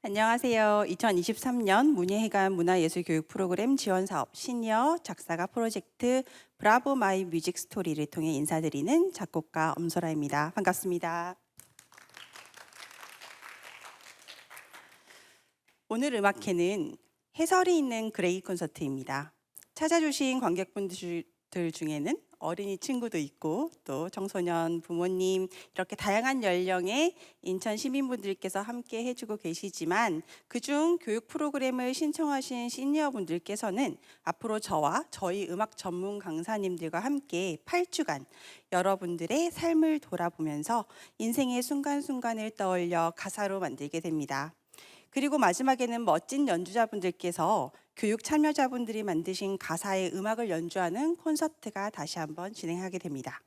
안녕하세요. 2023년 문예회관 문화예술교육 프로그램 지원사업 시니어 작사가 프로젝트 브라보 마이 뮤직 스토리를 통해 인사드리는 작곡가 엄소라입니다. 반갑습니다. 오늘 음악회는 해설이 있는 그레이 콘서트입니다. 찾아주신 관객분들 중에는 어린이 친구도 있고 또 청소년, 부모님 이렇게 다양한 연령의 인천 시민분들께서 함께 해주고 계시지만 그중 교육 프로그램을 신청하신 시니어분들께서는 앞으로 저와 저희 음악 전문 강사님들과 함께 8주간 여러분들의 삶을 돌아보면서 인생의 순간순간을 떠올려 가사로 만들게 됩니다. 그리고 마지막에는 멋진 연주자분들께서 교육 참여자분들이 만드신 가사의 음악을 연주하는 콘서트가 다시 한번 진행하게 됩니다.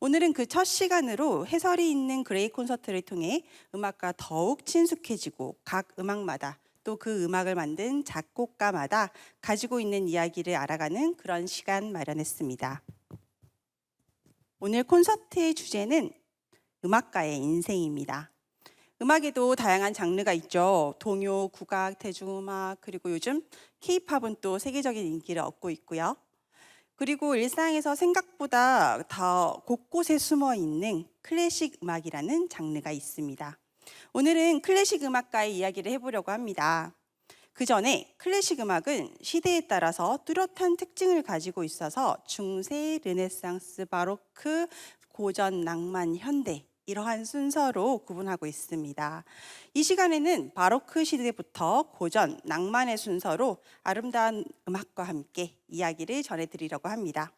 오늘은 그 첫 시간으로 해설이 있는 그레이 콘서트를 통해 음악과 더욱 친숙해지고 각 음악마다 또 그 음악을 만든 작곡가마다 가지고 있는 이야기를 알아가는 그런 시간 마련했습니다. 오늘 콘서트의 주제는 음악가의 인생입니다. 음악에도 다양한 장르가 있죠. 동요, 국악, 대중음악, 그리고 요즘 K-팝은 또 세계적인 인기를 얻고 있고요. 그리고 일상에서 생각보다 더 곳곳에 숨어 있는 클래식 음악이라는 장르가 있습니다. 오늘은 클래식 음악가의 이야기를 해보려고 합니다. 그 전에 클래식 음악은 시대에 따라서 뚜렷한 특징을 가지고 있어서 중세, 르네상스, 바로크, 고전, 낭만, 현대 이러한 순서로 구분하고 있습니다. 이 시간에는 바로크 시대부터 고전, 낭만의 순서로 아름다운 음악과 함께 이야기를 전해드리려고 합니다.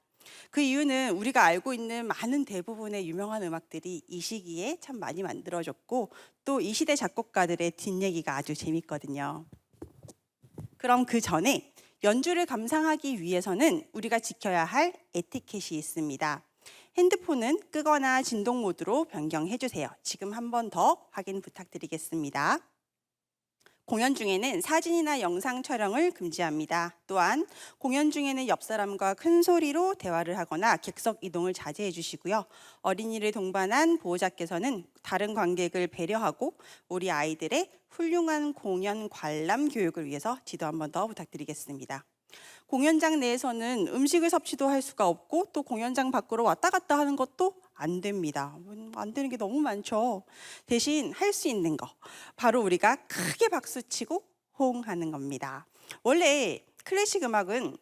그 이유는 우리가 알고 있는 많은 대부분의 유명한 음악들이 이 시기에 참 많이 만들어졌고 또 이 시대 작곡가들의 뒷얘기가 아주 재밌거든요. 그럼 그 전에 연주를 감상하기 위해서는 우리가 지켜야 할 에티켓이 있습니다. 핸드폰은 끄거나 진동 모드로 변경해 주세요. 지금 한 번 더 확인 부탁드리겠습니다. 공연 중에는 사진이나 영상 촬영을 금지합니다. 또한 공연 중에는 옆 사람과 큰 소리로 대화를 하거나 객석 이동을 자제해 주시고요. 어린이를 동반한 보호자께서는 다른 관객을 배려하고 우리 아이들의 훌륭한 공연 관람 교육을 위해서 지도 한 번 더 부탁드리겠습니다. 공연장 내에서는 음식을 섭취도 할 수가 없고 또 공연장 밖으로 왔다 갔다 하는 것도 안 됩니다. 안 되는 게 너무 많죠. 대신 할 수 있는 거 바로 우리가 크게 박수치고 호응하는 겁니다. 원래 클래식 음악은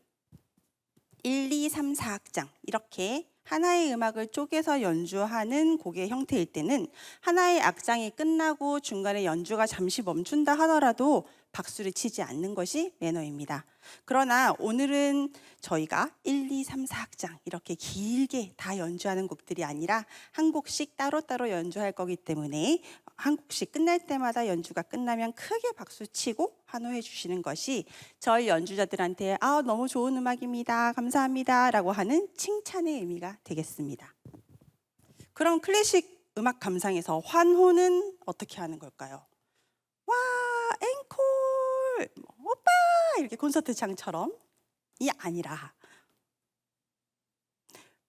1, 2, 3, 4악장 이렇게 하나의 음악을 쪼개서 연주하는 곡의 형태일 때는 하나의 악장이 끝나고 중간에 연주가 잠시 멈춘다 하더라도 박수를 치지 않는 것이 매너입니다. 그러나 오늘은 저희가 1, 2, 3, 4악장 이렇게 길게 다 연주하는 곡들이 아니라 한 곡씩 따로따로 연주할 거기 때문에 한 곡씩 끝날 때마다 연주가 끝나면 크게 박수 치고 환호해 주시는 것이 저희 연주자들한테 너무 좋은 음악입니다. 감사합니다. 라고 하는 칭찬의 의미가 되겠습니다. 그럼 클래식 음악 감상에서 환호는 어떻게 하는 걸까요? 와, 앵콜, 오빠 이렇게 콘서트장처럼 이 아니라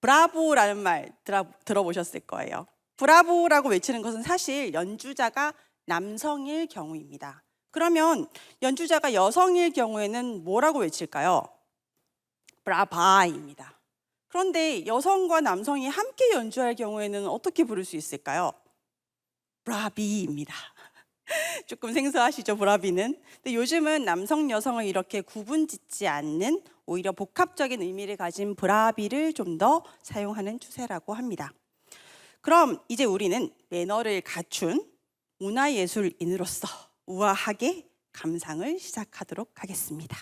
브라보라는 말 들어보셨을 거예요. 브라보라고 외치는 것은 사실 연주자가 남성일 경우입니다. 그러면 연주자가 여성일 경우에는 뭐라고 외칠까요? 브라바입니다. 그런데 여성과 남성이 함께 연주할 경우에는 어떻게 부를 수 있을까요? 브라비입니다. 조금 생소하시죠, 브라비는? 근데 요즘은 남성, 여성을 이렇게 구분짓지 않는 오히려 복합적인 의미를 가진 브라비를 좀 더 사용하는 추세라고 합니다. 그럼 이제 우리는 매너를 갖춘 문화예술인으로서 우아하게 감상을 시작하도록 하겠습니다.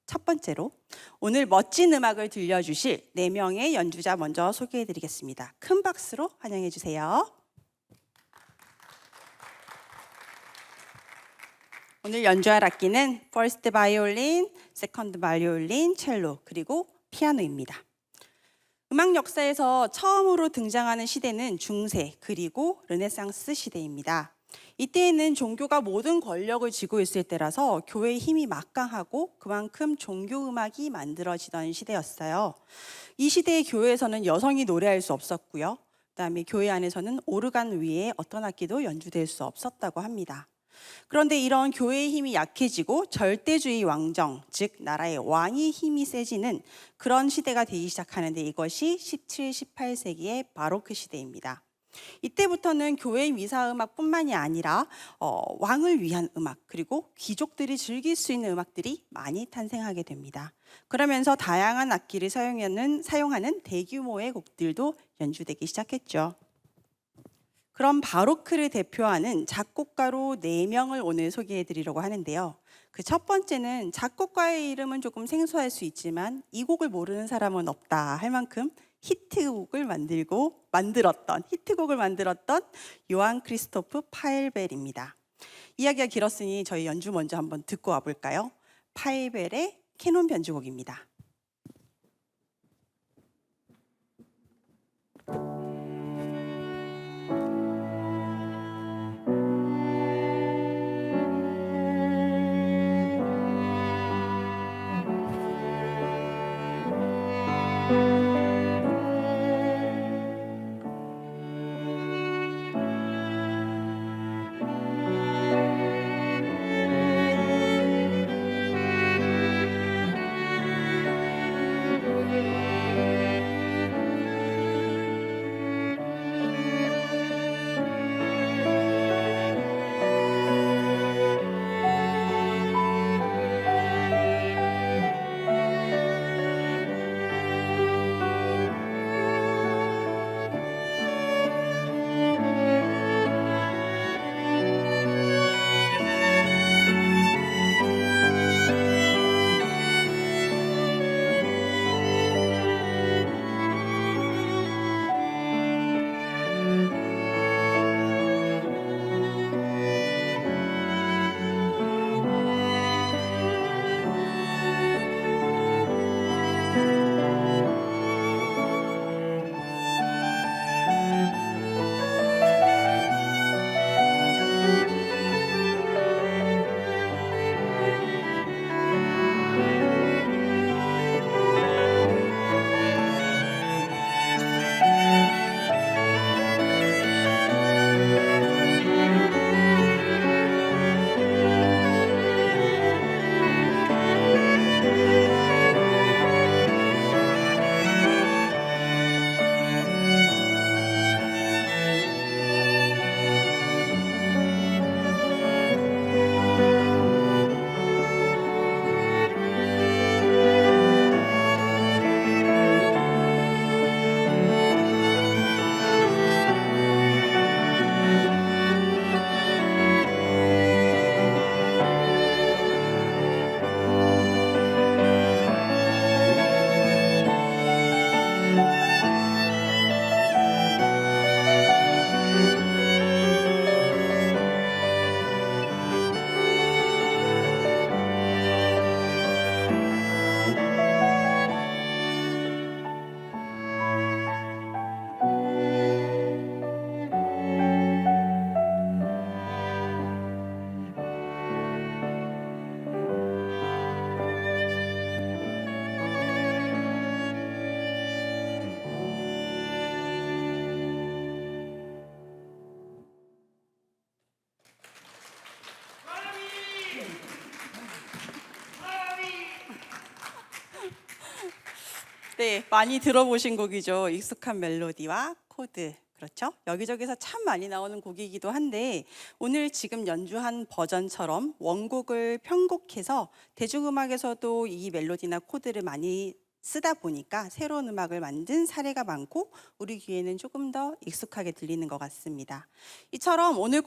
첫 번째로 오늘 멋진 음악을 들려주실 4명의 연주자 먼저 소개해드리겠습니다. 큰 박수로 환영해 주세요. 오늘 연주할 악기는 퍼스트 바이올린, 세컨드 바이올린, 첼로, 그리고 피아노입니다. 음악 역사에서 처음으로 등장하는 시대는 중세 그리고 르네상스 시대입니다. 이때에는 종교가 모든 권력을 쥐고 있을 때라서 교회의 힘이 막강하고 그만큼 종교 음악이 만들어지던 시대였어요. 이 시대의 교회에서는 여성이 노래할 수 없었고요. 그다음에 교회 안에서는 오르간 위에 어떤 악기도 연주될 수 없었다고 합니다. 그런데 이런 교회의 힘이 약해지고 절대주의 왕정, 즉 나라의 왕의 힘이 세지는 그런 시대가 되기 시작하는데 이것이 17, 18세기의 바로크 시대입니다. 이때부터는 교회 미사음악뿐만이 아니라 왕을 위한 음악 그리고 귀족들이 즐길 수 있는 음악들이 많이 탄생하게 됩니다. 그러면서 다양한 악기를 사용하는 대규모의 곡들도 연주되기 시작했죠. 그럼 바로크를 대표하는 작곡가로 4명을 오늘 소개해 드리려고 하는데요. 그 첫 번째는 작곡가의 이름은 조금 생소할 수 있지만 이 곡을 모르는 사람은 없다 할 만큼 히트곡을 만들었던 요한 크리스토프 파일벨입니다. 이야기가 길었으니 저희 연주 먼저 한번 듣고 와볼까요? 파일벨의 캐논 변주곡입니다. 네, 많이 들어보신 곡이죠. 익숙한 멜로디와 코드. 그렇죠? 여기저기서 참 많이 나오는 곡이기도 한데 오늘 지금 연주한 버전처럼 원곡을 편곡해서 대중음악에서도 이 멜로디나 코드를 많이 쓰다 보니까 새로운 음악을 만든 사례가 많고 우리 귀에는 조금 더 익숙하게 들리는 것 같습니다. 이처럼 오늘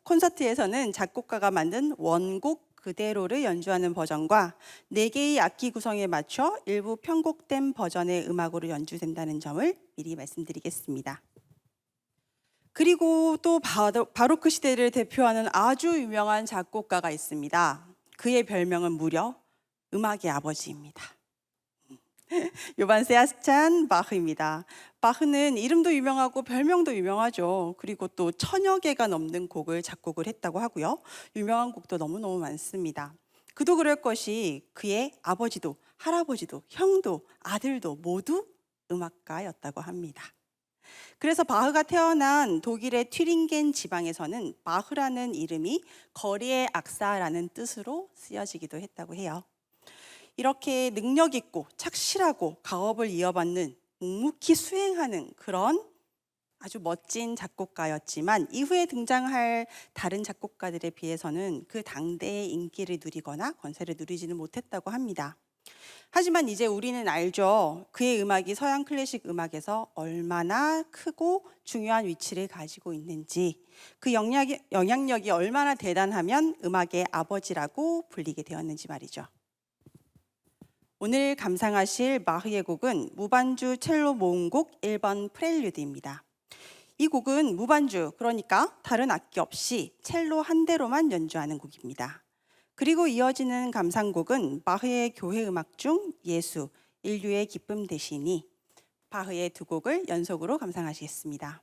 콘서트에서는 작곡가가 만든 원곡 그대로를 연주하는 버전과 4개의 악기 구성에 맞춰 일부 편곡된 버전의 음악으로 연주된다는 점을 미리 말씀드리겠습니다. 그리고 또 바로크 시대를 대표하는 아주 유명한 작곡가가 있습니다. 그의 별명은 무려 음악의 아버지입니다. 요반 세바스찬 바흐입니다. 바흐는 이름도 유명하고 별명도 유명하죠. 그리고 또 1000여 개가 넘는 곡을 작곡을 했다고 하고요. 유명한 곡도 너무너무 많습니다. 그도 그럴 것이 그의 아버지도 할아버지도 형도 아들도 모두 음악가였다고 합니다. 그래서 바흐가 태어난 독일의 튀링겐 지방에서는 바흐라는 이름이 거리의 악사라는 뜻으로 쓰여지기도 했다고 해요. 이렇게 능력 있고 착실하고 가업을 이어받는 묵묵히 수행하는 그런 아주 멋진 작곡가였지만 이후에 등장할 다른 작곡가들에 비해서는 그 당대의 인기를 누리거나 권세를 누리지는 못했다고 합니다. 하지만 이제 우리는 알죠. 그의 음악이 서양 클래식 음악에서 얼마나 크고 중요한 위치를 가지고 있는지, 그 영향력이 얼마나 대단하면 음악의 아버지라고 불리게 되었는지 말이죠. 오늘 감상하실 마흐의 곡은 무반주 첼로 모음곡 1번 프렐류드입니다. 이 곡은 무반주, 그러니까 다른 악기 없이 첼로 한 대로만 연주하는 곡입니다. 그리고 이어지는 감상곡은 바흐의 교회 음악 중 예수, 인류의 기쁨 되시니, 바흐의 두 곡을 연속으로 감상하시겠습니다.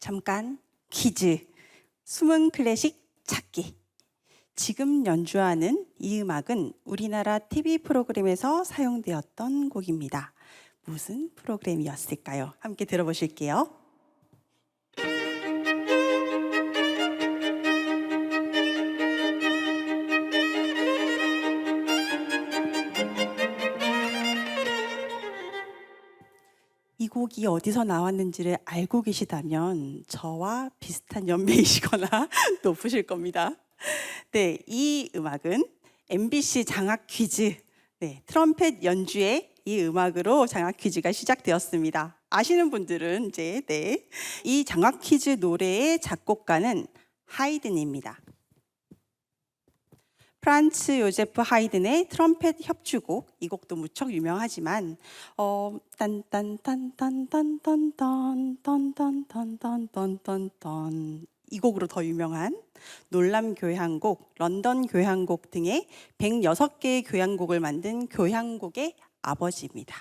잠깐 퀴즈. 숨은 클래식 찾기. 지금 연주하는 이 음악은 우리나라 TV 프로그램에서 사용되었던 곡입니다. 무슨 프로그램이었을까요? 함께 들어보실게요. 이 곡이 어디서 나왔는지를 알고 계시다면 저와 비슷한 연배이시거나 높으실 겁니다. 네, 이 음악은 MBC 장학 퀴즈, 네, 트럼펫 연주의 이 음악으로 장학 퀴즈가 시작되었습니다. 아시는 분들은 이제 네, 이 장학 퀴즈 노래의 작곡가는 하이든입니다. 프란츠 요제프 하이든의 트럼펫 협주곡, 이 곡도 무척 유명하지만 딴딴딴딴딴딴딴딴딴딴딴딴딴 이 곡으로 더 유명한 놀람 교향곡, 런던 교향곡 등의 106개의 교향곡을 만든 교향곡의 아버지입니다.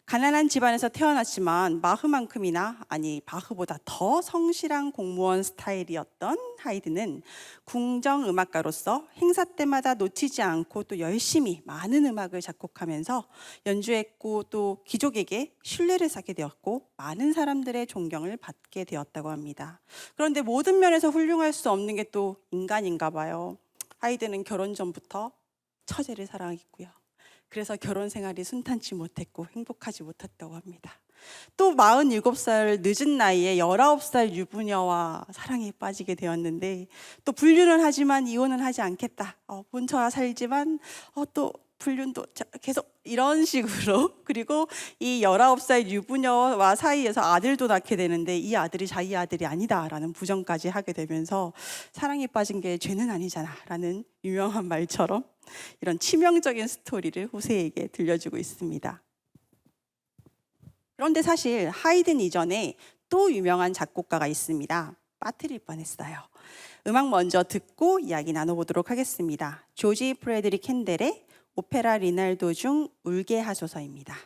가난한 집안에서 태어났지만 마흐만큼이나 아니 바흐보다 더 성실한 공무원 스타일이었던 하이든은 궁정음악가로서 행사 때마다 놓치지 않고 또 열심히 많은 음악을 작곡하면서 연주했고 또 귀족에게 신뢰를 쌓게 되었고 많은 사람들의 존경을 받게 되었다고 합니다. 그런데 모든 면에서 훌륭할 수 없는 게 또 인간인가 봐요. 하이든은 결혼 전부터 처제를 사랑했고요. 그래서 결혼 생활이 순탄치 못했고 행복하지 못했다고 합니다. 또 47살 늦은 나이에 19살 유부녀와 사랑에 빠지게 되었는데 또 불륜은 하지만 이혼은 하지 않겠다. 본처와 살지만 또 불륜도 계속 이런 식으로 그리고 이 19살 유부녀와 사이에서 아들도 낳게 되는데 이 아들이 자기 아들이 아니다라는 부정까지 하게 되면서 사랑에 빠진 게 죄는 아니잖아라는 유명한 말처럼 이런 치명적인 스토리를 후세에게 들려주고 있습니다. 그런데 사실 하이든 이전에 또 유명한 작곡가가 있습니다. 빠뜨릴 뻔했어요. 음악 먼저 듣고 이야기 나눠보도록 하겠습니다. 조지 프레드릭 핸델의 오페라 리날도 중 울게 하소서입니다.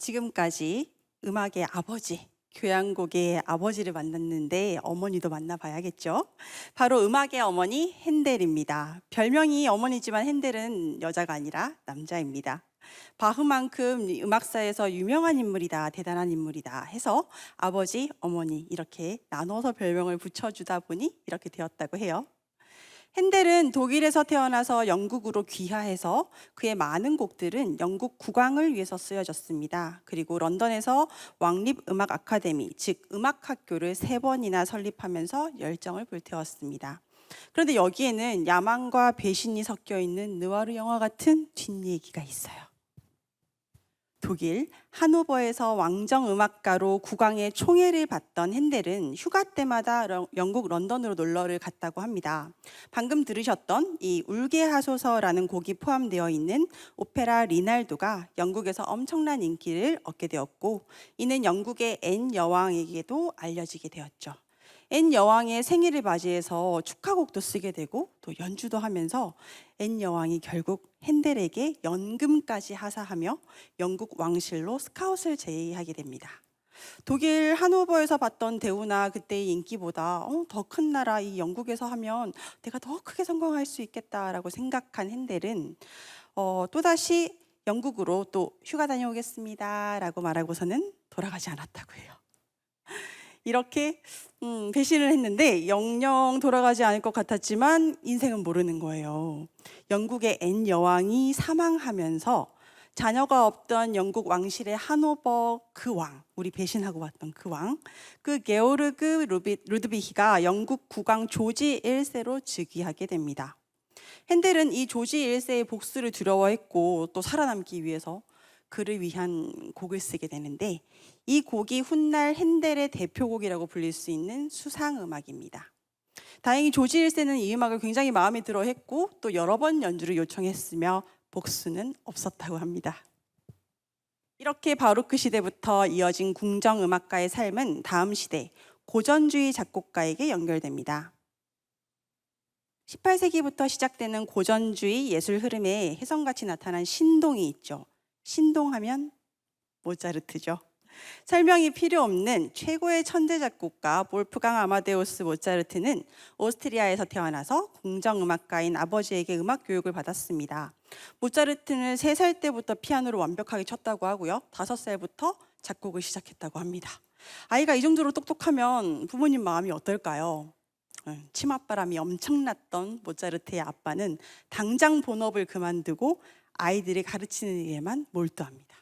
지금까지 음악의 아버지, 교향곡의 아버지를 만났는데 어머니도 만나봐야겠죠. 바로 음악의 어머니 핸델입니다. 별명이 어머니지만 핸델은 여자가 아니라 남자입니다. 바흐만큼 음악사에서 유명한 인물이다, 대단한 인물이다 해서 아버지, 어머니 이렇게 나눠서 별명을 붙여주다 보니 이렇게 되었다고 해요. 핸델은 독일에서 태어나서 영국으로 귀화해서 그의 많은 곡들은 영국 국왕을 위해서 쓰여졌습니다. 그리고 런던에서 왕립 음악 아카데미, 즉 음악학교를 3번이나 설립하면서 열정을 불태웠습니다. 그런데 여기에는 야망과 배신이 섞여 있는 느와르 영화 같은 뒷얘기가 있어요. 독일 하노버에서 왕정 음악가로 국왕의 총애를 받던 핸델은 휴가 때마다 영국 런던으로 놀러를 갔다고 합니다. 방금 들으셨던 이 울게 하소서라는 곡이 포함되어 있는 오페라 리날도가 영국에서 엄청난 인기를 얻게 되었고, 이는 영국의 앤 여왕에게도 알려지게 되었죠. 앤 여왕의 생일을 맞이해서 축하곡도 쓰게 되고 또 연주도 하면서 앤 여왕이 결국 핸델에게 연금까지 하사하며 영국 왕실로 스카웃을 제의하게 됩니다. 독일 하노버에서 봤던 대우나 그때의 인기보다 더 큰 나라 이 영국에서 하면 내가 더 크게 성공할 수 있겠다라고 생각한 핸델은 또다시 영국으로 또 휴가 다녀오겠습니다 라고 말하고서는 돌아가지 않았다고 해요. 이렇게 배신을 했는데 영영 돌아가지 않을 것 같았지만 인생은 모르는 거예요. 영국의 앤 여왕이 사망하면서 자녀가 없던 영국 왕실의 하노버 그 왕, 우리 배신하고 왔던 그 왕, 그 게오르그 루드비히가 영국 국왕 조지 1세로 즉위하게 됩니다. 핸델은 이 조지 1세의 복수를 두려워했고 또 살아남기 위해서 그를 위한 곡을 쓰게 되는데, 이 곡이 훗날 핸델의 대표곡이라고 불릴 수 있는 수상음악입니다. 다행히 조지 1세는 이 음악을 굉장히 마음에 들어 했고 또 여러 번 연주를 요청했으며 복수는 없었다고 합니다. 이렇게 바로크 시대부터 이어진 궁정음악가의 삶은 다음 시대 고전주의 작곡가에게 연결됩니다. 18세기부터 시작되는 고전주의 예술 흐름에 혜성같이 나타난 신동이 있죠. 신동하면 모차르트죠. 설명이 필요 없는 최고의 천재 작곡가 볼프강 아마데우스 모차르트는 오스트리아에서 태어나서 궁정음악가인 아버지에게 음악 교육을 받았습니다. 모차르트는 3살 때부터 피아노를 완벽하게 쳤다고 하고요. 5살부터 작곡을 시작했다고 합니다. 아이가 이 정도로 똑똑하면 부모님 마음이 어떨까요? 치맛바람이 엄청났던 모차르트의 아빠는 당장 본업을 그만두고 아이들을 가르치는 일에만 몰두합니다.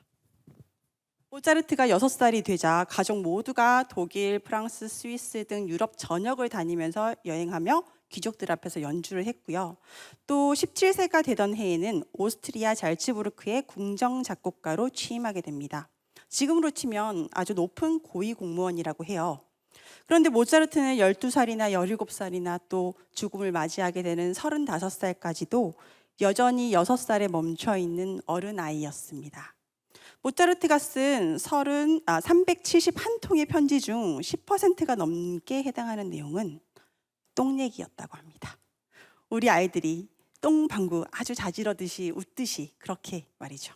모차르트가 6살이 되자 가족 모두가 독일, 프랑스, 스위스 등 유럽 전역을 다니면서 여행하며 귀족들 앞에서 연주를 했고요. 또 17세가 되던 해에는 오스트리아 잘츠부르크의 궁정 작곡가로 취임하게 됩니다. 지금으로 치면 아주 높은 고위 공무원이라고 해요. 그런데 모차르트는 12살이나 17살이나 또 죽음을 맞이하게 되는 35살까지도 여전히 6살에 멈춰있는 어른아이였습니다. 모차르트가 쓴 371통의 편지 중 10%가 넘게 해당하는 내용은 똥 얘기였다고 합니다. 우리 아이들이 똥방구 아주 자지러듯이 웃듯이 그렇게 말이죠.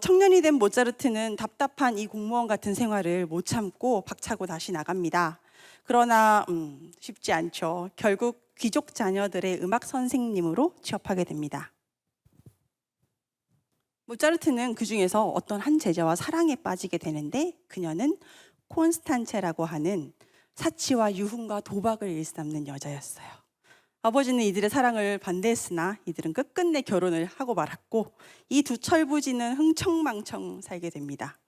청년이 된 모차르트는 답답한 이 공무원 같은 생활을 못 참고 박차고 다시 나갑니다. 그러나 쉽지 않죠. 결국 귀족 자녀들의 음악 선생님으로 취업하게 됩니다. 모차르트는 그 중에서 어떤 한 제자와 사랑에 빠지게 되는데, 그녀는 콘스탄체라고 하는 사치와 유흥과 도박을 일삼는 여자였어요. 아버지는 이들의 사랑을 반대했으나 이들은 끝끝내 결혼을 하고 말았고, 이 두 철부지는 흥청망청 살게 됩니다.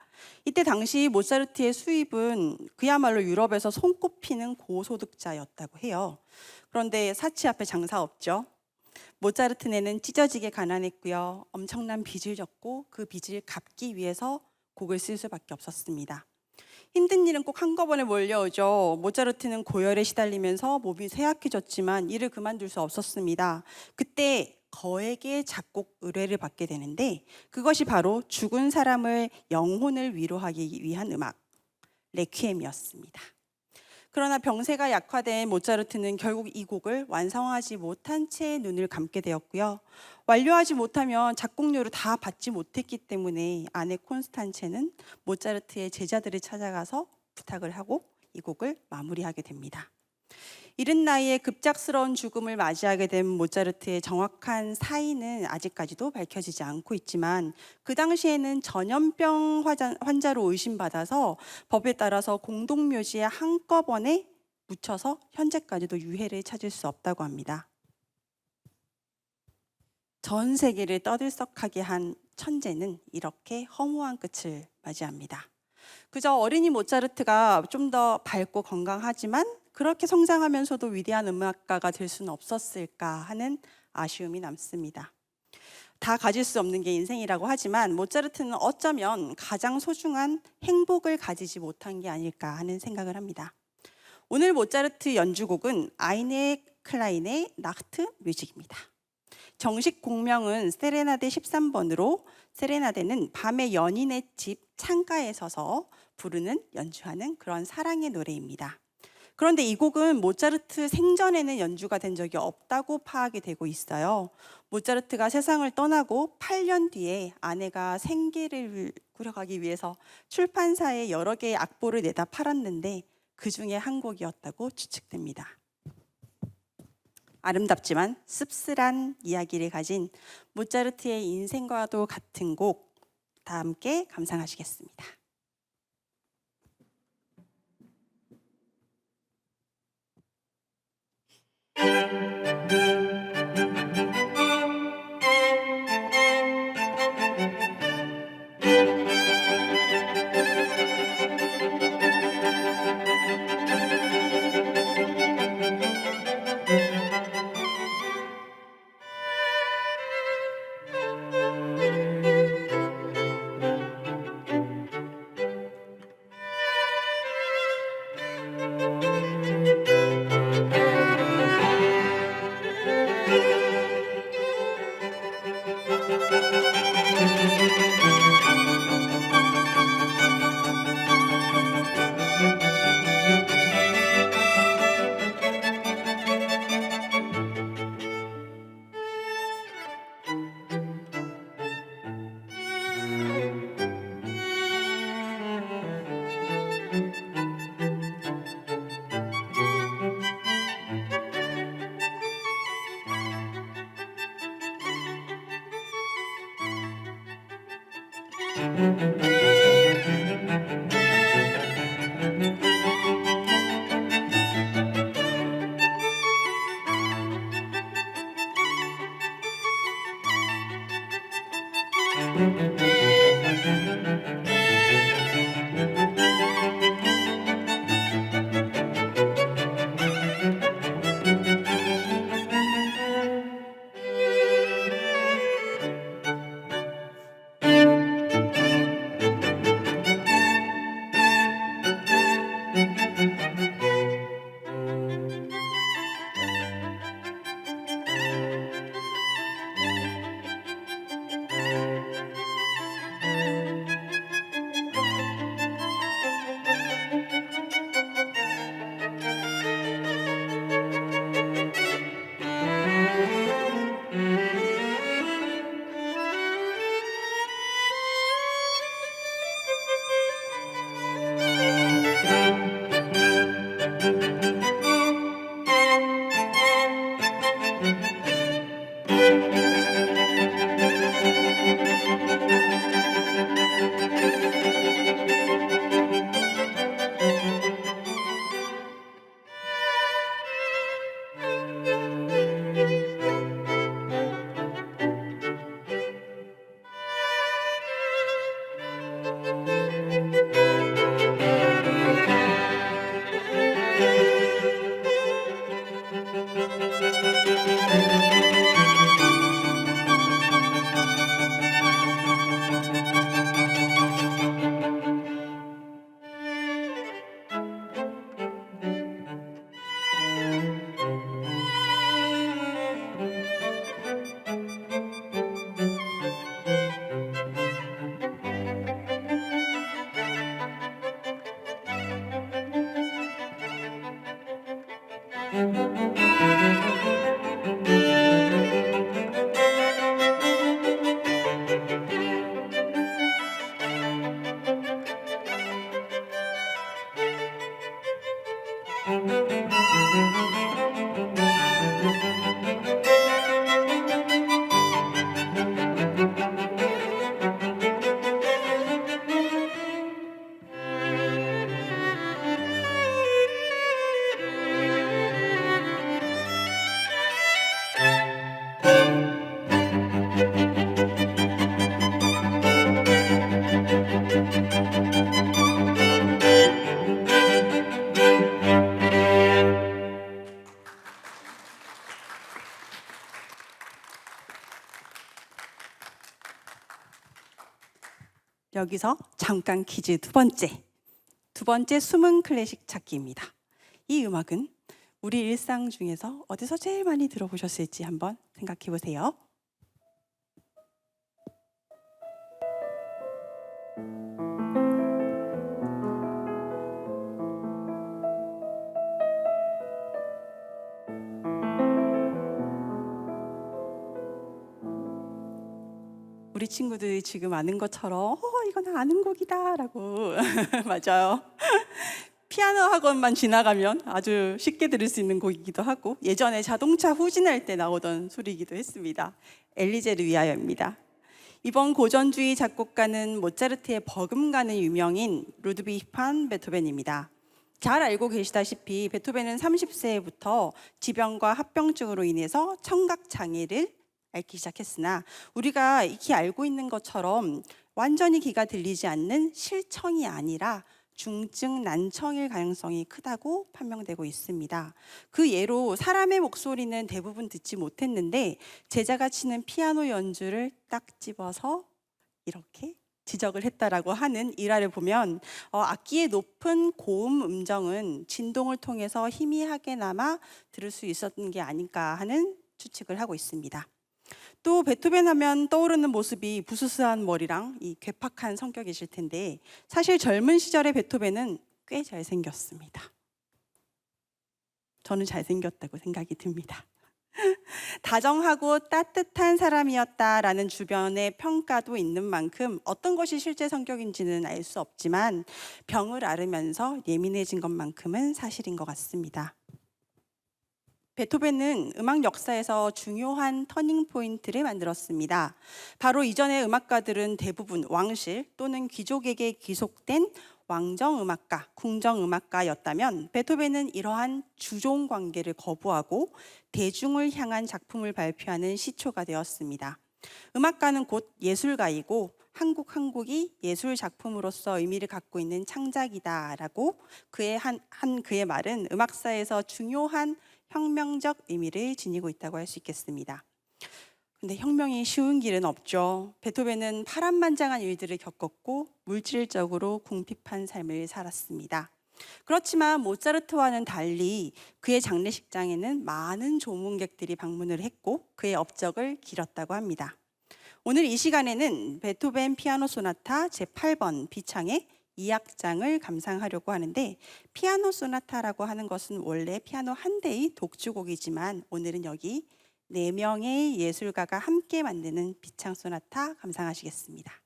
이때 당시 모차르트의 수입은 그야말로 유럽에서 손꼽히는 고소득자였다고 해요. 그런데 사치 앞에 장사 없죠. 모차르트네는 찢어지게 가난했고요. 엄청난 빚을 졌고 그 빚을 갚기 위해서 곡을 쓸 수밖에 없었습니다. 힘든 일은 꼭 한꺼번에 몰려오죠. 모차르트는 고열에 시달리면서 몸이 쇠약해졌지만 일을 그만둘 수 없었습니다. 그때 거액의 작곡 의뢰를 받게 되는데, 그것이 바로 죽은 사람을 영혼을 위로하기 위한 음악, 레퀴엠이었습니다. 그러나 병세가 약화된 모차르트는 결국 이 곡을 완성하지 못한 채 눈을 감게 되었고요. 완료하지 못하면 작곡료를 다 받지 못했기 때문에 아내 콘스탄체는 모차르트의 제자들을 찾아가서 부탁을 하고 이 곡을 마무리하게 됩니다. 이른 나이에 급작스러운 죽음을 맞이하게 된 모차르트의 정확한 사인은 아직까지도 밝혀지지 않고 있지만 그 당시에는 전염병 환자로 의심받아서 법에 따라서 공동묘지에 한꺼번에 묻혀서 현재까지도 유해를 찾을 수 없다고 합니다. 전 세계를 떠들썩하게 한 천재는 이렇게 허무한 끝을 맞이합니다. 그저 어린이 모차르트가 좀 더 밝고 건강하지만 그렇게 성장하면서도 위대한 음악가가 될 수는 없었을까 하는 아쉬움이 남습니다. 다 가질 수 없는 게 인생이라고 하지만 모차르트는 어쩌면 가장 소중한 행복을 가지지 못한 게 아닐까 하는 생각을 합니다. 오늘 모차르트 연주곡은 아이네 클라인의 나흐트 뮤직입니다. 정식 곡명은 세레나데 13번으로 세레나데는 밤에 연인의 집 창가에 서서 부르는 연주하는 그런 사랑의 노래입니다. 그런데 이 곡은 모차르트 생전에는 연주가 된 적이 없다고 파악이 되고 있어요. 모차르트가 세상을 떠나고 8년 뒤에 아내가 생계를 꾸려가기 위해서 출판사에 여러 개의 악보를 내다 팔았는데 그 중에 한 곡이었다고 추측됩니다. 아름답지만 씁쓸한 이야기를 가진 모차르트의 인생과도 같은 곡, 다 함께 감상하시겠습니다. 여기서 잠깐 퀴즈 두 번째 숨은 클래식 찾기입니다. 이 음악은 우리 일상 중에서 어디서 제일 많이 들어보셨을지 한번 생각해 보세요. 우리 친구들이 지금 아는 것처럼 이건 아는 곡이다 라고 맞아요. 피아노 학원만 지나가면 아주 쉽게 들을 수 있는 곡이기도 하고 예전에 자동차 후진할 때 나오던 소리이기도 했습니다. 엘리제를 위하여입니다. 이번 고전주의 작곡가는 모차르트의 버금가는 유명인 루드비히 판 베토벤입니다. 잘 알고 계시다시피 베토벤은 30세부터 지병과 합병증으로 인해서 청각 장애를 앓기 시작했으나 우리가 익히 알고 있는 것처럼 완전히 귀가 들리지 않는 실청이 아니라 중증 난청일 가능성이 크다고 판명되고 있습니다. 그 예로 사람의 목소리는 대부분 듣지 못했는데 제자가 치는 피아노 연주를 딱 집어서 이렇게 지적을 했다라고 하는 일화를 보면 악기의 높은 고음 음정은 진동을 통해서 희미하게나마 들을 수 있었던 게 아닐까 하는 추측을 하고 있습니다. 또 베토벤 하면 떠오르는 모습이 부스스한 머리랑 이 괴팍한 성격이실 텐데 사실 젊은 시절의 베토벤은 꽤 잘생겼습니다. 저는 잘생겼다고 생각이 듭니다. 다정하고 따뜻한 사람이었다라는 주변의 평가도 있는 만큼 어떤 것이 실제 성격인지는 알 수 없지만 병을 앓으면서 예민해진 것만큼은 사실인 것 같습니다. 베토벤은 음악 역사에서 중요한 터닝 포인트를 만들었습니다. 바로 이전의 음악가들은 대부분 왕실 또는 귀족에게 귀속된 왕정 음악가, 궁정 음악가였다면 베토벤은 이러한 주종 관계를 거부하고 대중을 향한 작품을 발표하는 시초가 되었습니다. 음악가는 곧 예술가이고 한국 한국이 예술 작품으로서 의미를 갖고 있는 창작이다라고 그의 그의 말은 음악사에서 중요한 혁명적 의미를 지니고 있다고 할 수 있겠습니다. 근데 혁명이 쉬운 길은 없죠. 베토벤은 파란만장한 일들을 겪었고 물질적으로 궁핍한 삶을 살았습니다. 그렇지만 모차르트와는 달리 그의 장례식장에는 많은 조문객들이 방문을 했고 그의 업적을 길었다고 합니다. 오늘 이 시간에는 베토벤 피아노 소나타 제8번 B창의 2악장을 감상하려고 하는데 피아노 소나타라고 하는 것은 원래 피아노 한 대의 독주곡이지만 오늘은 여기 4명의 예술가가 함께 만드는 B창 소나타 감상하시겠습니다.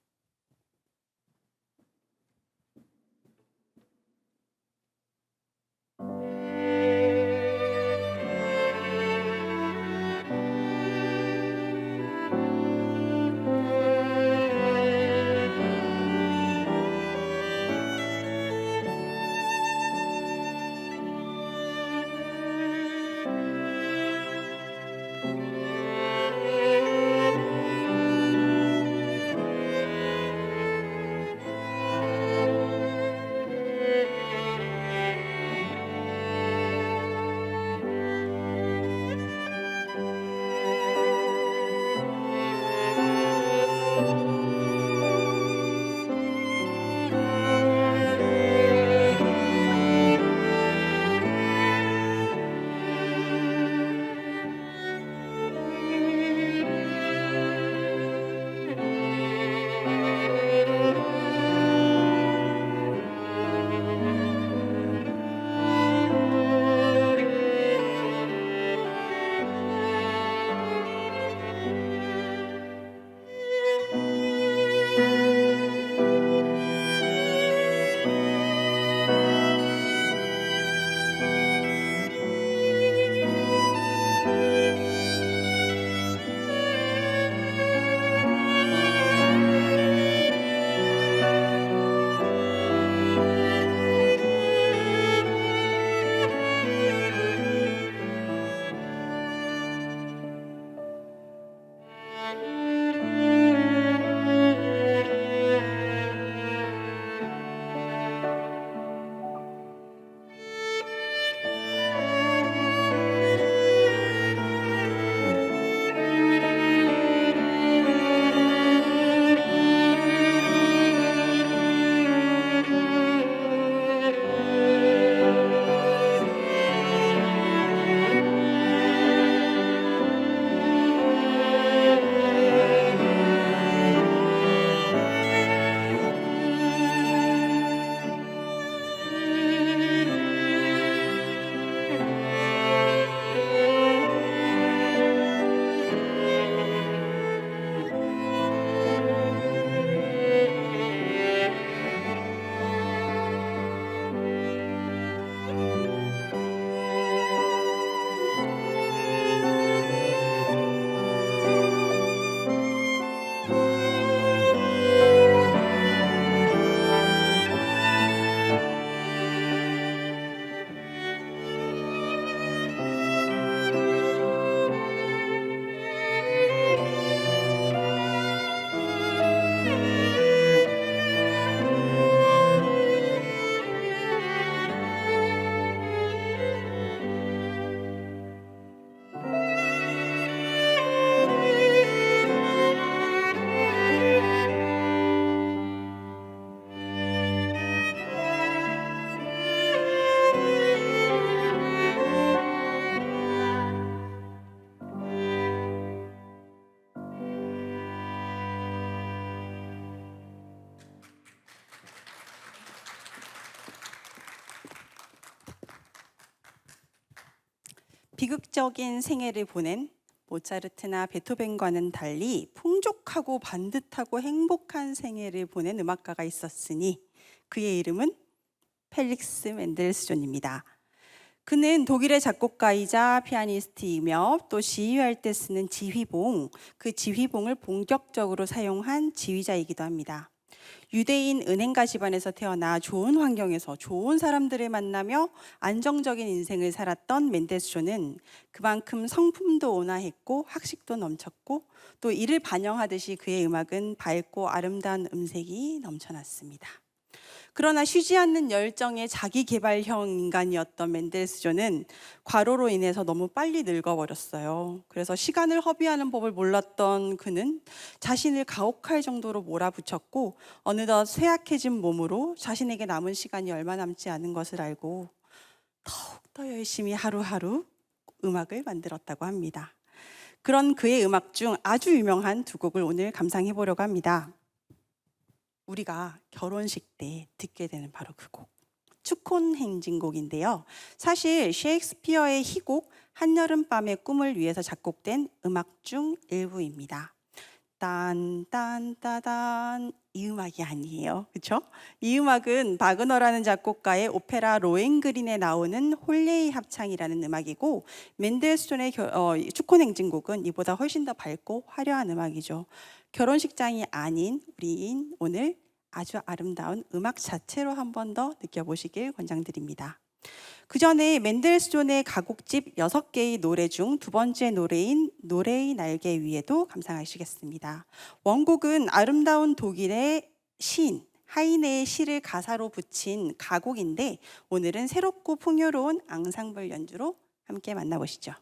비극적인 생애를 보낸 모차르트나 베토벤과는 달리 풍족하고 반듯하고 행복한 생애를 보낸 음악가가 있었으니 그의 이름은 펠릭스 멘델스존입니다. 그는 독일의 작곡가이자 피아니스트이며 또 지휘할 때 쓰는 지휘봉, 그 지휘봉을 본격적으로 사용한 지휘자이기도 합니다. 유대인 은행가 집안에서 태어나 좋은 환경에서 좋은 사람들을 만나며 안정적인 인생을 살았던 멘델스존은 그만큼 성품도 온화했고 학식도 넘쳤고 또 이를 반영하듯이 그의 음악은 밝고 아름다운 음색이 넘쳐났습니다. 그러나 쉬지 않는 열정의 자기 개발형 인간이었던 멘델스존은 과로로 인해서 너무 빨리 늙어버렸어요. 그래서 시간을 허비하는 법을 몰랐던 그는 자신을 가혹할 정도로 몰아붙였고 어느덧 쇠약해진 몸으로 자신에게 남은 시간이 얼마 남지 않은 것을 알고 더욱더 열심히 하루하루 음악을 만들었다고 합니다. 그런 그의 음악 중 아주 유명한 두 곡을 오늘 감상해 보려고 합니다. 우리가 결혼식 때 듣게 되는 바로 그 곡, 축혼 행진곡인데요. 사실 셰익스피어의 희곡 한여름밤의 꿈을 위해서 작곡된 음악 중 일부입니다. 딴딴따단 이 음악이 아니에요. 그렇죠? 이 음악은 바그너라는 작곡가의 오페라 로헨그린에 나오는 홀레이 합창이라는 음악이고 멘델스존의 축혼 행진곡은 이보다 훨씬 더 밝고 화려한 음악이죠. 결혼식장이 아닌 우리인 오늘 아주 아름다운 음악 자체로 한 번 더 느껴보시길 권장드립니다. 그 전에 멘델스존의 가곡집 6개의 노래 중 두 번째 노래인 노래의 날개 위에도 감상하시겠습니다. 원곡은 아름다운 독일의 시인 하이네의 시를 가사로 붙인 가곡인데 오늘은 새롭고 풍요로운 앙상블 연주로 함께 만나보시죠.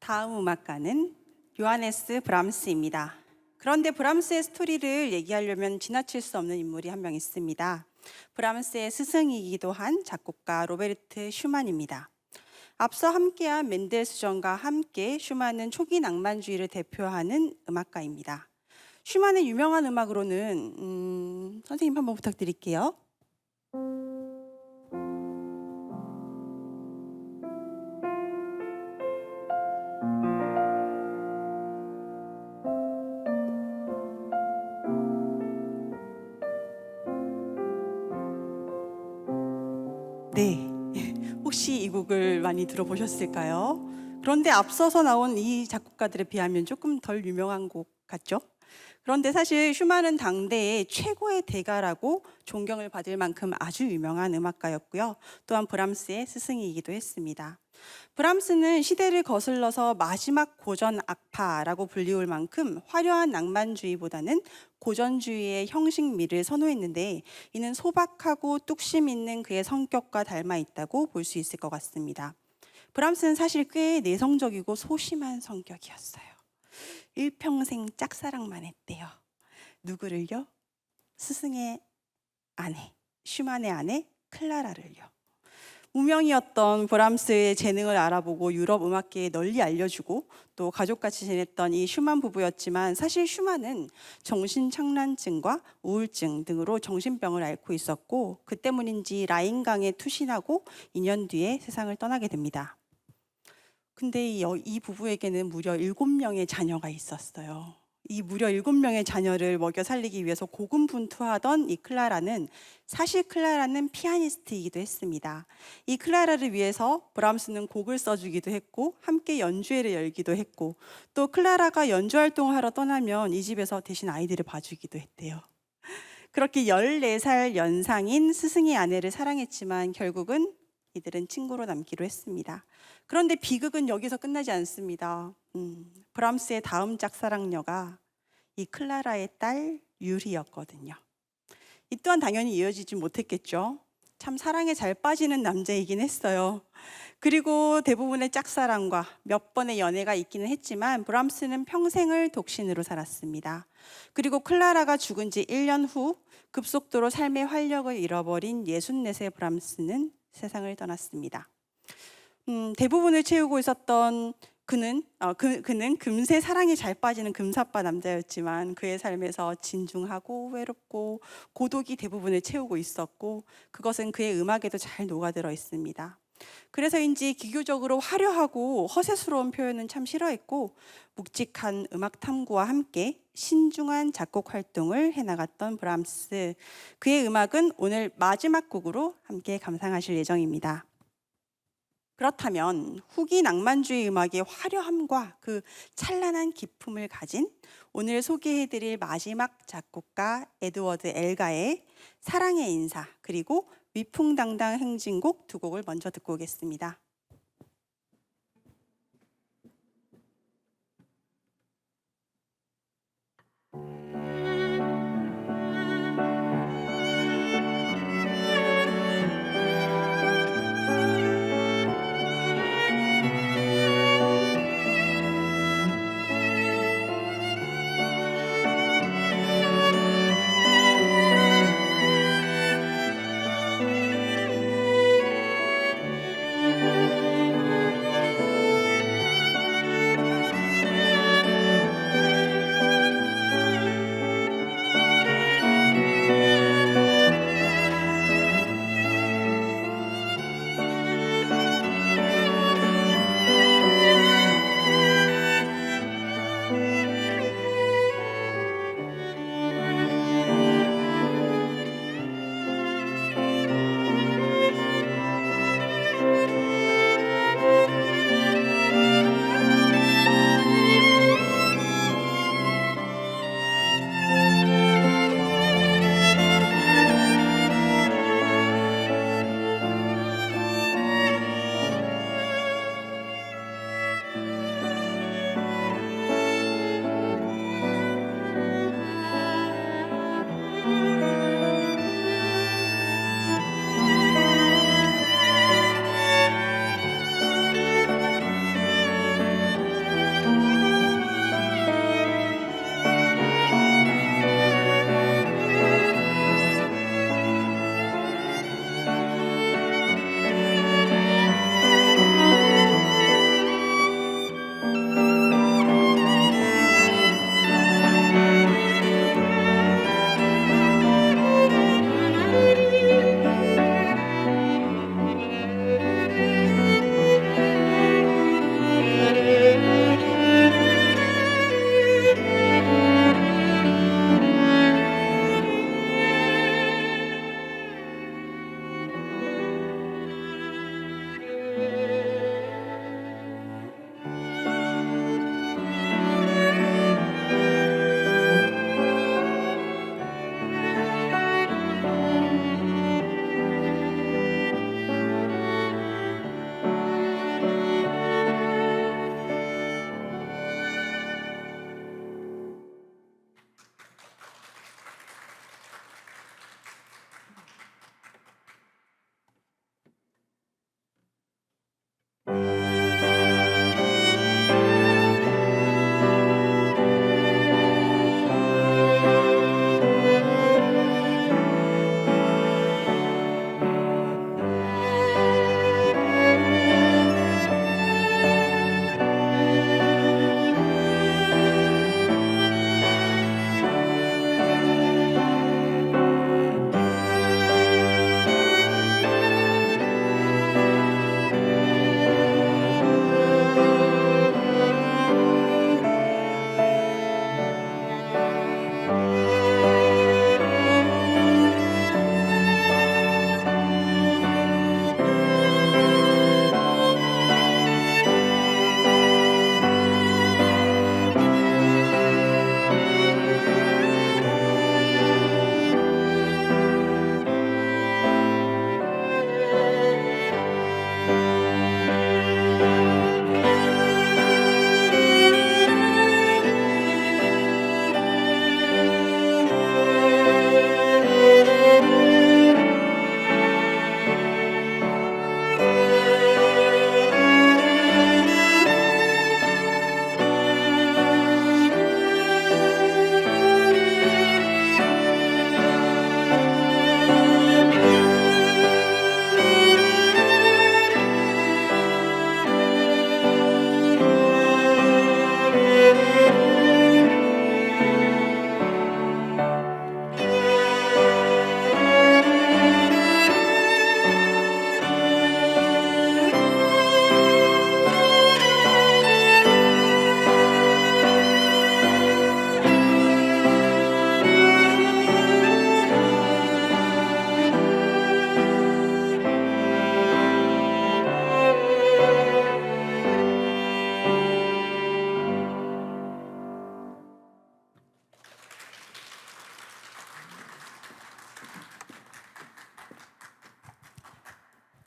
다음 음악가는 요하네스 브람스입니다. 그런데 브람스의 스토리를 얘기하려면 지나칠 수 없는 인물이 한 명 있습니다. 브람스의 스승이기도 한 작곡가 로베르트 슈만입니다. 앞서 함께한 멘델스존과 함께 슈만은 초기 낭만주의를 대표하는 음악가입니다. 슈만의 유명한 음악으로는 선생님 한번 부탁드릴게요. 네, 혹시 이 곡을 많이 들어보셨을까요? 그런데 앞서서 나온 이 작곡가들에 비하면 조금 덜 유명한 곡 같죠? 그런데 사실 슈만은 당대의 최고의 대가라고 존경을 받을 만큼 아주 유명한 음악가였고요. 또한 브람스의 스승이기도 했습니다. 브람스는 시대를 거슬러서 마지막 고전 악파라고 불리울 만큼 화려한 낭만주의보다는 고전주의의 형식미를 선호했는데, 이는 소박하고 뚝심 있는 그의 성격과 닮아 있다고 볼 수 있을 것 같습니다. 브람스는 사실 꽤 내성적이고 소심한 성격이었어요. 일평생 짝사랑만 했대요. 누구를요? 스승의 아내, 슈만의 아내 클라라를요. 무명이었던 브람스의 재능을 알아보고 유럽 음악계에 널리 알려주고 또 가족같이 지냈던 이 슈만 부부였지만, 사실 슈만은 정신착란증과 우울증 등으로 정신병을 앓고 있었고, 그 때문인지 라인강에 투신하고 2년 뒤에 세상을 떠나게 됩니다. 근데 이 부부에게는 무려 7명의 자녀가 있었어요. 이 무려 7명의 자녀를 먹여 살리기 위해서 고군분투하던 이 클라라는, 사실 클라라는 피아니스트이기도 했습니다. 이 클라라를 위해서 브람스는 곡을 써주기도 했고 함께 연주회를 열기도 했고, 또 클라라가 연주 활동을 하러 떠나면 이 집에서 대신 아이들을 봐주기도 했대요. 그렇게 14살 연상인 스승의 아내를 사랑했지만 결국은 이들은 친구로 남기로 했습니다. 그런데 비극은 여기서 끝나지 않습니다. 브람스의 다음 짝사랑녀가 이 클라라의 딸 유리였거든요. 이 또한 당연히 이어지지 못했겠죠. 참 사랑에 잘 빠지는 남자이긴 했어요. 그리고 대부분의 짝사랑과 몇 번의 연애가 있기는 했지만 브람스는 평생을 독신으로 살았습니다. 그리고 클라라가 죽은 지 1년 후 급속도로 삶의 활력을 잃어버린 64세 브람스는 세상을 떠났습니다. 대부분을 채우고 있었던 그는 금세 사랑에 잘 빠지는 금사빠 남자였지만 그의 삶에서 진중하고 외롭고 고독이 대부분을 채우고 있었고, 그것은 그의 음악에도 잘 녹아들어 있습니다. 그래서인지 기교적으로 화려하고 허세스러운 표현은 참 싫어했고, 묵직한 음악 탐구와 함께 신중한 작곡 활동을 해나갔던 브람스. 그의 음악은 오늘 마지막 곡으로 함께 감상하실 예정입니다. 그렇다면 후기 낭만주의 음악의 화려함과 그 찬란한 기품을 가진 오늘 소개해드릴 마지막 작곡가 에드워드 엘가의 사랑의 인사, 그리고 위풍당당 행진곡 두 곡을 먼저 듣고 오겠습니다.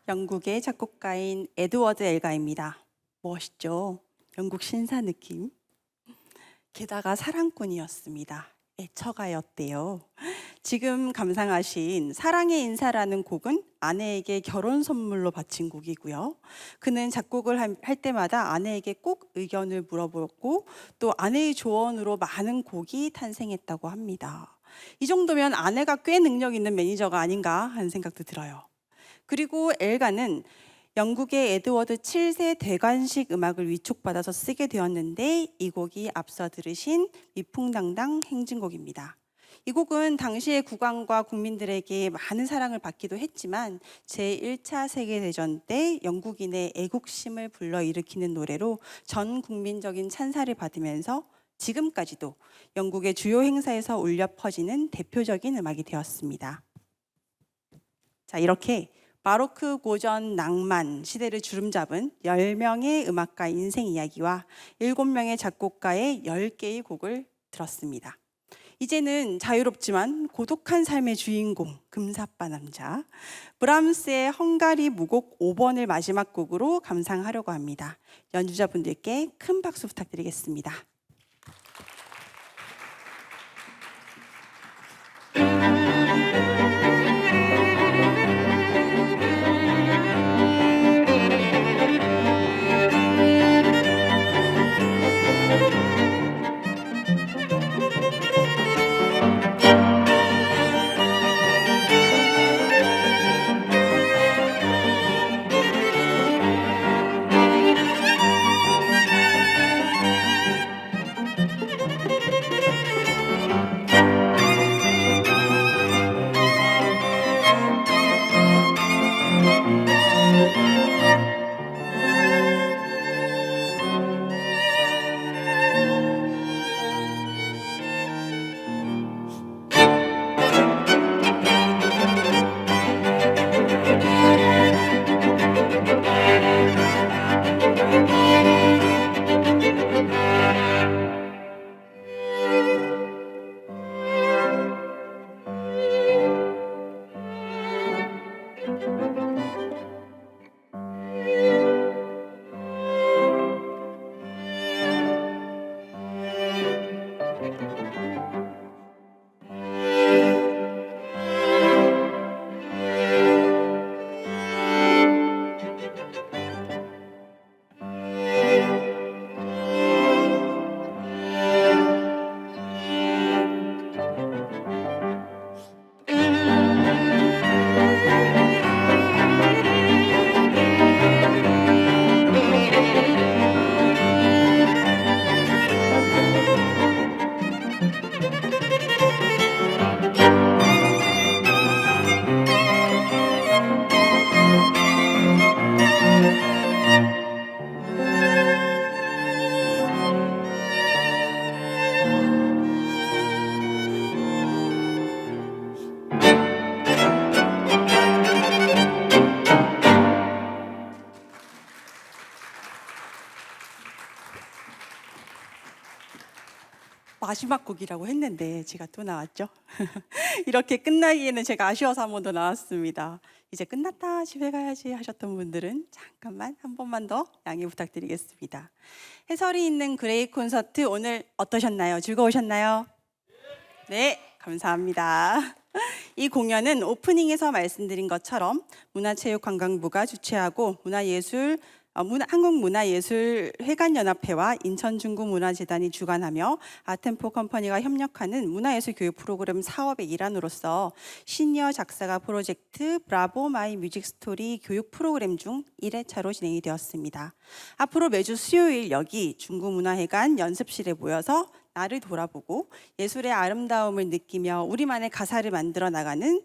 영국의 작곡가인 에드워드 엘가입니다. 멋있죠? 영국 신사 느낌. 게다가 사랑꾼이었습니다. 애처가였대요. 지금 감상하신 사랑의 인사라는 곡은 아내에게 결혼 선물로 바친 곡이고요. 그는 작곡을 할 때마다 아내에게 꼭 의견을 물어보고 또 아내의 조언으로 많은 곡이 탄생했다고 합니다. 이 정도면 아내가 꽤 능력 있는 매니저가 아닌가 하는 생각도 들어요. 그리고 엘가는 영국의 에드워드 7세 대관식 음악을 위촉받아서 쓰게 되었는데 이 곡이 앞서 들으신 위풍당당 행진곡입니다. 이 곡은 당시의 국왕과 국민들에게 많은 사랑을 받기도 했지만 제1차 세계대전 때 영국인의 애국심을 불러일으키는 노래로 전 국민적인 찬사를 받으면서 지금까지도 영국의 주요 행사에서 울려 퍼지는 대표적인 음악이 되었습니다. 자, 이렇게 바로크 고전 낭만 시대를 주름잡은 10명의 음악가 인생 이야기와 7명의 작곡가의 10개의 곡을 들었습니다. 이제는 자유롭지만 고독한 삶의 주인공 금사빠 남자 브람스의 헝가리 무곡 5번을 마지막 곡으로 감상하려고 합니다. 연주자분들께 큰 박수 부탁드리겠습니다. 마지막 곡이라고 했는데 제가 또 나왔죠. 이렇게 끝나기에는 제가 아쉬워서 한 번 더 나왔습니다. 이제 끝났다 집에 가야지 하셨던 분들은 잠깐만 한 번만 더 양해 부탁드리겠습니다. 해설이 있는 그레이 콘서트 오늘 어떠셨나요? 즐거우셨나요? 네, 감사합니다. 이 공연은 오프닝에서 말씀드린 것처럼 문화체육관광부가 주최하고 한국문화예술회관연합회와 인천중구문화재단이 주관하며 아템포 컴퍼니가 협력하는 문화예술 교육 프로그램 사업의 일환으로서 시니어 작사가 프로젝트 브라보 마이 뮤직 스토리 교육 프로그램 중 1회차로 진행이 되었습니다. 앞으로 매주 수요일 여기 중구문화회관 연습실에 모여서 나를 돌아보고 예술의 아름다움을 느끼며 우리만의 가사를 만들어 나가는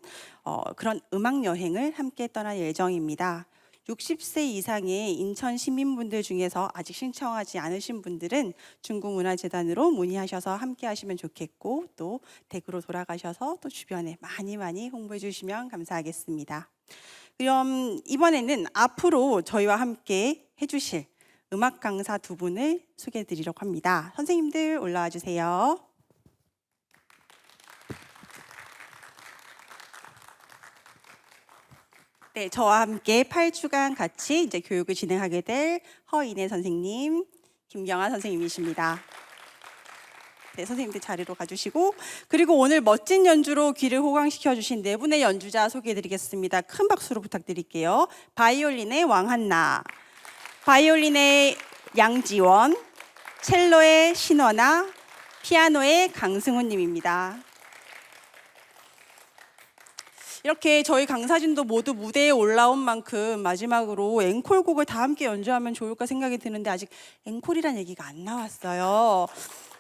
그런 음악 여행을 함께 떠날 예정입니다. 60세 이상의 인천 시민분들 중에서 아직 신청하지 않으신 분들은 중구문화재단으로 문의하셔서 함께 하시면 좋겠고 또 댁으로 돌아가셔서 또 주변에 많이 홍보해 주시면 감사하겠습니다. 그럼 이번에는 앞으로 저희와 함께 해주실 음악 강사 두 분을 소개해 드리려고 합니다. 선생님들 올라와 주세요. 네, 저와 함께 8주간 같이 이제 교육을 진행하게 될 허인혜 선생님, 김경아 선생님이십니다. 네, 선생님들 자리로 가주시고, 그리고 오늘 멋진 연주로 귀를 호강시켜 주신 네 분의 연주자 소개해드리겠습니다. 큰 박수로 부탁드릴게요. 바이올린의 왕한나, 바이올린의 양지원, 첼로의 신원아, 피아노의 강승훈 님입니다. 이렇게 저희 강사진도 모두 무대에 올라온 만큼 마지막으로 앵콜곡을 다 함께 연주하면 좋을까 생각이 드는데 아직 앵콜이란 얘기가 안 나왔어요.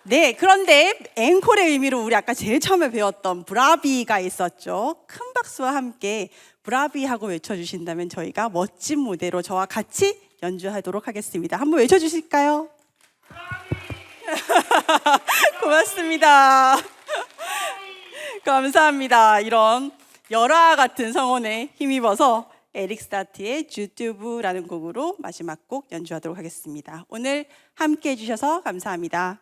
네, 그런데 앵콜의 의미로 우리 아까 제일 처음에 배웠던 브라비가 있었죠. 큰 박수와 함께 브라비 하고 외쳐주신다면 저희가 멋진 무대로 저와 같이 연주하도록 하겠습니다. 한번 외쳐주실까요? 고맙습니다. 감사합니다. 이런 열화 같은 성원에 힘입어서 에릭 스타트의 유튜브라는 곡으로 마지막 곡 연주하도록 하겠습니다. 오늘 함께 해주셔서 감사합니다.